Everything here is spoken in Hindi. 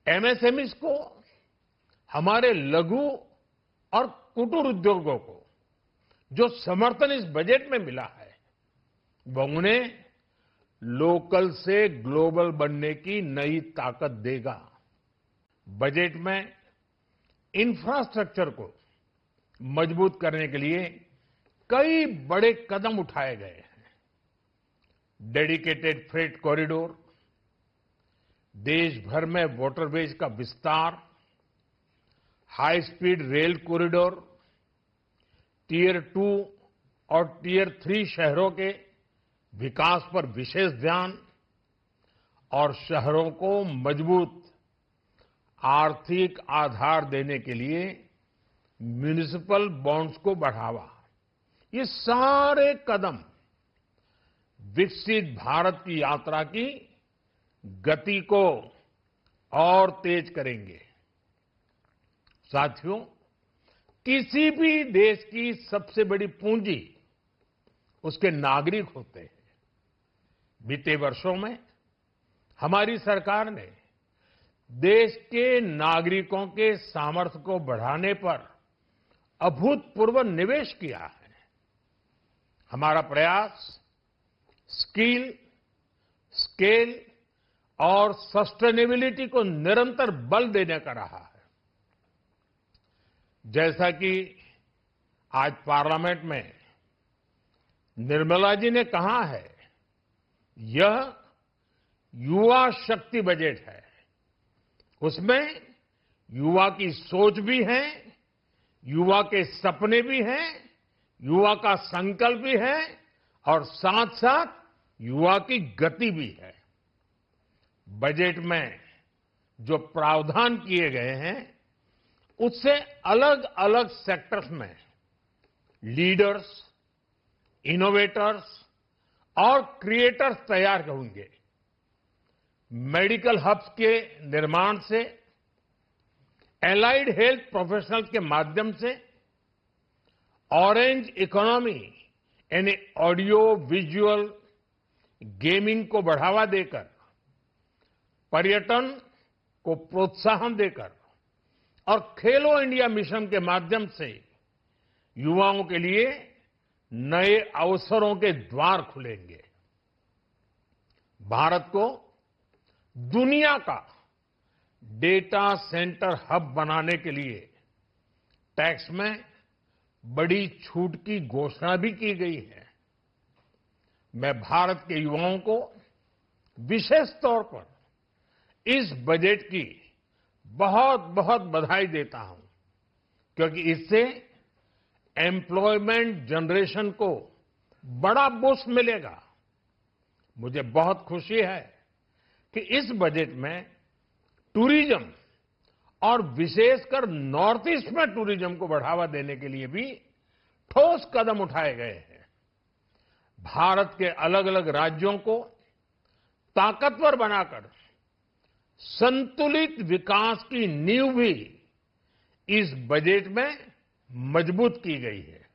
एमएसएमईज को, हमारे लघु और कुटीर उद्योगों को जो समर्थन इस बजट में मिला है, वो उन्हें लोकल से ग्लोबल बनने की नई ताकत देगा। बजट में इंफ्रास्ट्रक्चर को मजबूत करने के लिए कई बड़े कदम उठाए गए हैं। डेडिकेटेड फ्रेट कॉरिडोर, देश भर में वाटरवेज का विस्तार, high speed rail corridor, tier 2 और टियर 3 शहरों के विकास पर विशेष ध्यान और शहरों को मजबूत आर्थिक आधार देने के लिए म्युनिसिपल बॉन्ड्स को बढ़ावा, ये सारे कदम विकसित भारत की यात्रा की गति को और तेज करेंगे। साथियों, किसी भी देश की सबसे बड़ी पूंजी उसके नागरिक होते हैं। बीते वर्षों में हमारी सरकार ने देश के नागरिकों के सामर्थ्य को बढ़ाने पर अभूतपूर्व निवेश किया है। हमारा प्रयास स्किल, स्केल और सस्टेनेबिलिटी को निरंतर बल देने का रहा है। जैसा कि आज पार्लियामेंट में निर्मला जी ने कहा है, यह युवा शक्ति बजट है। उसमें युवा की सोच भी है, युवा के सपने भी हैं, युवा का संकल्प भी है और साथ साथ युवा की गति भी है। बजट में जो प्रावधान किए गए हैं, उससे अलग अलग सेक्टर्स में लीडर्स, इनोवेटर्स और क्रिएटर्स तैयार होंगे। मेडिकल हब्स के निर्माण से, एलाइड हेल्थ प्रोफेशनल्स के माध्यम से, ऑरेंज इकोनॉमी यानी ऑडियो विजुअल गेमिंग को बढ़ावा देकर, पर्यटन को प्रोत्साहन देकर और खेलो इंडिया मिशन के माध्यम से युवाओं के लिए नए अवसरों के द्वार खुलेंगे। भारत को दुनिया का डेटा सेंटर हब बनाने के लिए टैक्स में बड़ी छूट की घोषणा भी की गई है। मैं भारत के युवाओं को विशेष तौर पर इस बजट की बहुत बहुत बधाई देता हूं, क्योंकि इससे एम्प्लॉयमेंट जनरेशन को बड़ा बूस्ट मिलेगा। मुझे बहुत खुशी है कि इस बजट में टूरिज्म और विशेषकर नॉर्थ ईस्ट में टूरिज्म को बढ़ावा देने के लिए भी ठोस कदम उठाए गए हैं। भारत के अलग अलग राज्यों को ताकतवर बनाकर संतुलित विकास की नींव भी इस बजट में मजबूत की गई है।